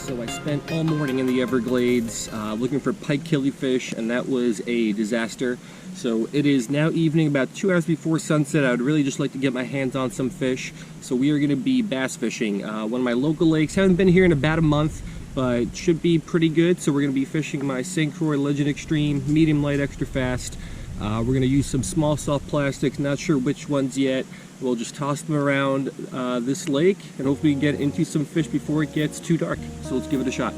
So I spent all morning in the Everglades looking for pike killifish, and that was a disaster. So it is now evening, about 2 hours before sunset. I would really just like to get my hands on some fish. So we are going to be bass fishing. One of my local lakes. Haven't been here in about a month, but should be pretty good. So we're going to be fishing my St. Croix Legend Extreme, medium light, extra fast. We're going to use some small soft plastics, not sure which ones yet. We'll just toss them around this lake and hopefully we can get into some fish before it gets too dark. So let's give it a shot.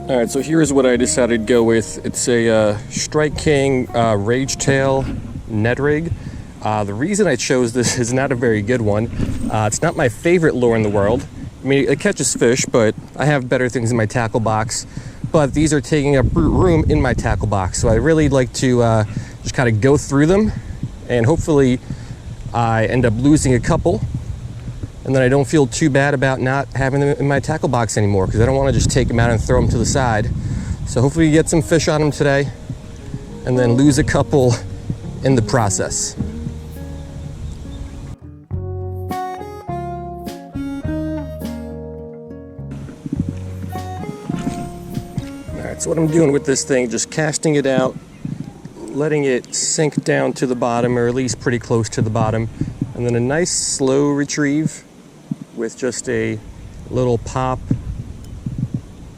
Alright, so here's what I decided to go with. It's a Strike King Rage Tail Ned Rig. The reason I chose this is not a very good one. It's not my favorite lure in the world. I mean, it catches fish, but I have better things in my tackle box. But these are taking up room in my tackle box. So I really like to just kind of go through them. And hopefully I end up losing a couple. And then I don't feel too bad about not having them in my tackle box anymore, because I don't want to just take them out and throw them to the side. So hopefully you get some fish on them today and then lose a couple in the process. So what I'm doing with this thing, just casting it out, letting it sink down to the bottom, or at least pretty close to the bottom, and then a nice slow retrieve with just a little pop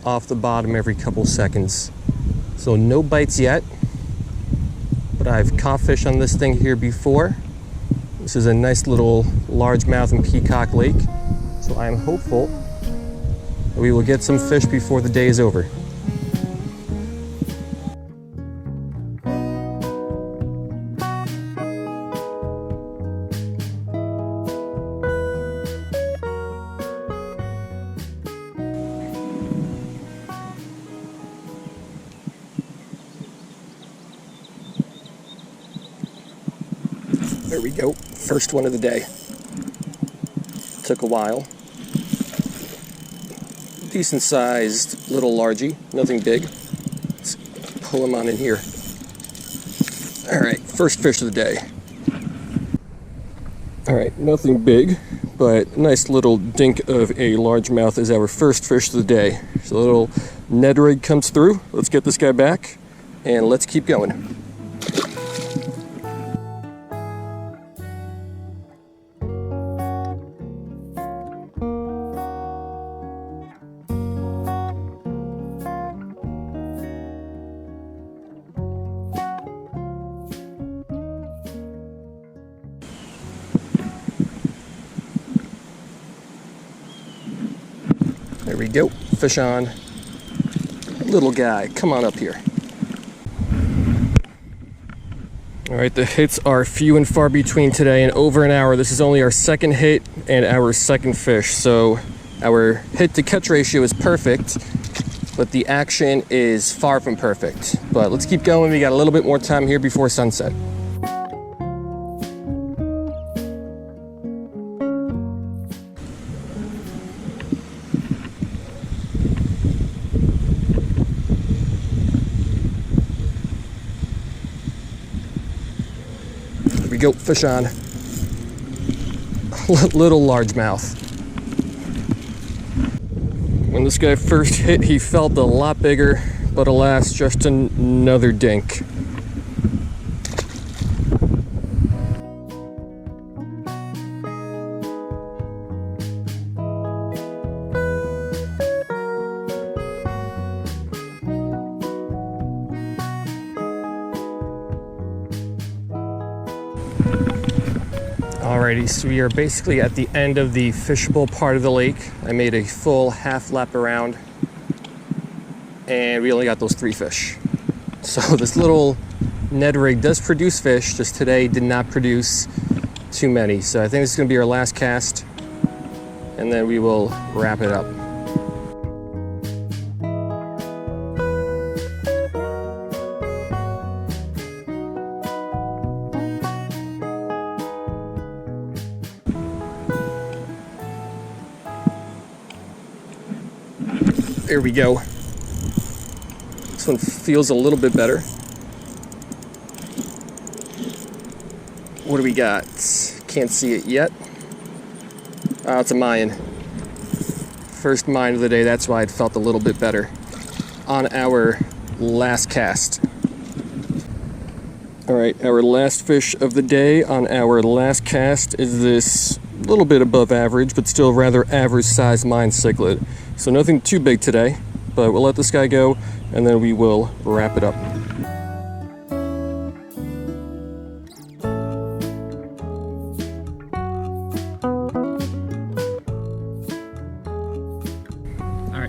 off the bottom every couple seconds. So no bites yet, but I've caught fish on this thing here before. This is a nice little largemouth and peacock lake, so I'm hopeful that we will get some fish before the day is over. There we go, first one of the day. Took a while. Decent sized little largie, nothing big. Let's pull him on in here. All right, first fish of the day. All right, nothing big, but nice little dink of a largemouth is our first fish of the day. So a little Ned Rig comes through. Let's get this guy back and let's keep going. There we go, fish on. Little guy, come on up here. All right, the hits are few and far between today. In over an hour, this is only our second hit and our second fish. So our hit to catch ratio is perfect, but the action is far from perfect. But let's keep going, we got a little bit more time here before sunset. There we go, fish on. Little largemouth. When this guy first hit, he felt a lot bigger, but alas, just another dink. Alrighty, so we are basically at the end of the fishable part of the lake. I made a full half lap around and we only got those 3 fish. So this little Ned Rig does produce fish, just today did not produce too many. So I think this is gonna be our last cast and then we will wrap it up. There we go. This one feels a little bit better. What do we got? Can't see it yet. It's a Mayan. First mine of the day, that's why it felt a little bit better on our last cast. All right, our last fish of the day on our last cast is this little bit above average, but still rather average sized mine cichlid. So nothing too big today, but we'll let this guy go and then we will wrap it up.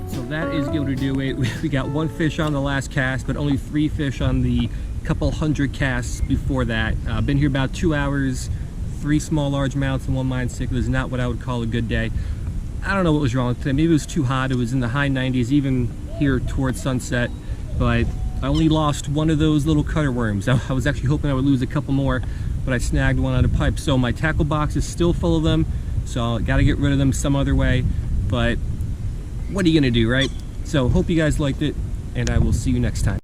So that is going to do it. We got one fish on the last cast, but only 3 fish on the couple hundred casts before that. Been here about 2 hours, 3 small largemouths and 1 mine cichlid is not what I would call a good day. I don't know what was wrong today. Maybe it was too hot. It was in the high 90s, even here towards sunset, but I only lost 1 of those little cutter worms. I was actually hoping I would lose a couple more, but I snagged 1 on a pipe. So my tackle box is still full of them, so I got to get rid of them some other way, but what are you gonna do, right? So hope you guys liked it, and I will see you next time.